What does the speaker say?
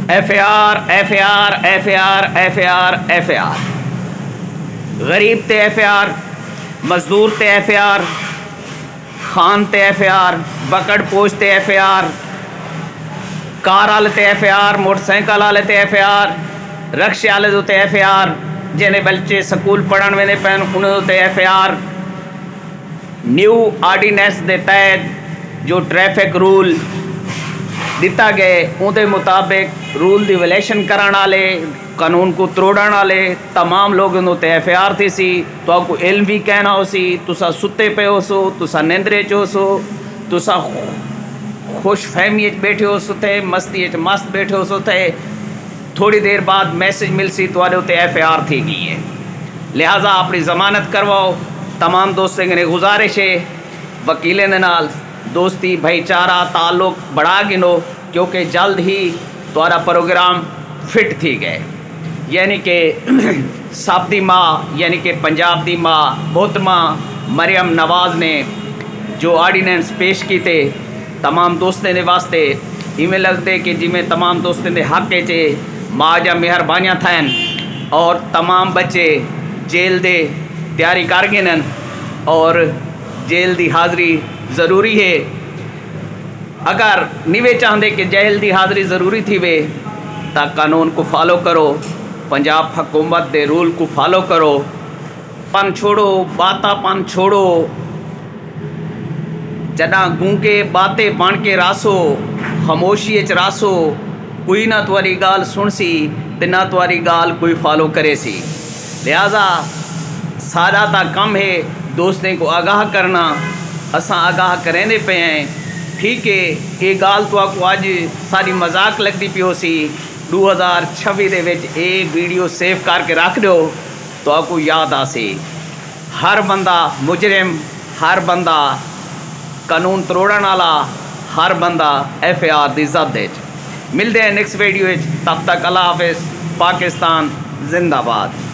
FAR FAR FAR FAR FAR गरीब ते FAR, मजदूर ते FAR, खान ते FAR, बकड़ पोश ते FAR, कार आले ते FAR, मोटरसाइकिल आले ते FAR, रक्शे आले ते FAR, जिन्हें बच्चे स्कूल पढ़न वेंदे पैन उन्हें ते FAR। न्यू ऑर्डीनेंस के तहत जो ट्रैफिक रूल दिता गए उनके मुताबिक रूल की विलेशन कराने वाले, कानून को त्रोड़न वाले तमाम लोगों उत्ते FAR थी सी। तो आपको इल्म भी कहना हो सी, तुसा सुते पे हो सो, तुसा निंद्रे च हो सो, तुसा खुश फहमी बैठे हो सो थे, मस्ती मस्त बैठे हो सो थे, थोड़ी देर बाद मैसेज मिल सी तुम्हारे उत्ते FAR थी गई है, लिहाजा अपनी जमानत करवाओ। तमाम दोस्तों ने गुजारिश है वकीलें दे नाल दोस्ती भाईचारा ताल्लुक बढ़ा गिनो, क्योंकि जल्द ही तुम्हारा प्रोग्राम फिट थी गए। यानी कि साबती माँ यानी कि पंजाब की माँ मोहतरमा मरियम नवाज़ ने जो ऑर्डीनेंस पेश किए तमाम दोस्तों के वास्ते इवें लगते कि जिमें तमाम दोस्तों के हक च माजा मेहरबानियाँ थन और तमाम बच्चे जेल दे तैयारी कर गए न और जेल की हाज़री ज़रूरी है। अगर निवे चाहते कि जेल की हाज़री ज़रूरी थी वे तो कानून को फॉलो करो, पंजाब हुकूमत के रूल को फॉलो करो, पन छोड़ो बातापन छोड़ो, जदा गूंगे बातें बन के रासो, खामोशी च रासो, कोई ना तुम्हारी गाल सुन सी ते ना तुम्हारी गाल कोई फॉलो करे सी। लिहाजा सारा ता कम है दोस्तों को आगाह करना, असा आगाह करेंदे पे हैं। ठीक है, ये गाल तो आपको अज सारी मजाक लगती पी हो सी, 2026 दे विच एक वीडियो सेव करके रख दो तो आपको याद आ सी। हर बंदा मुजरिम, हर बंदा कानून त्रोड़न वाला, हर बंदा FAR की जद। मिलते हैं नेक्स्ट वीडियो, तब तक अल्लाह हाफिज़। पाकिस्तान जिंदाबाद।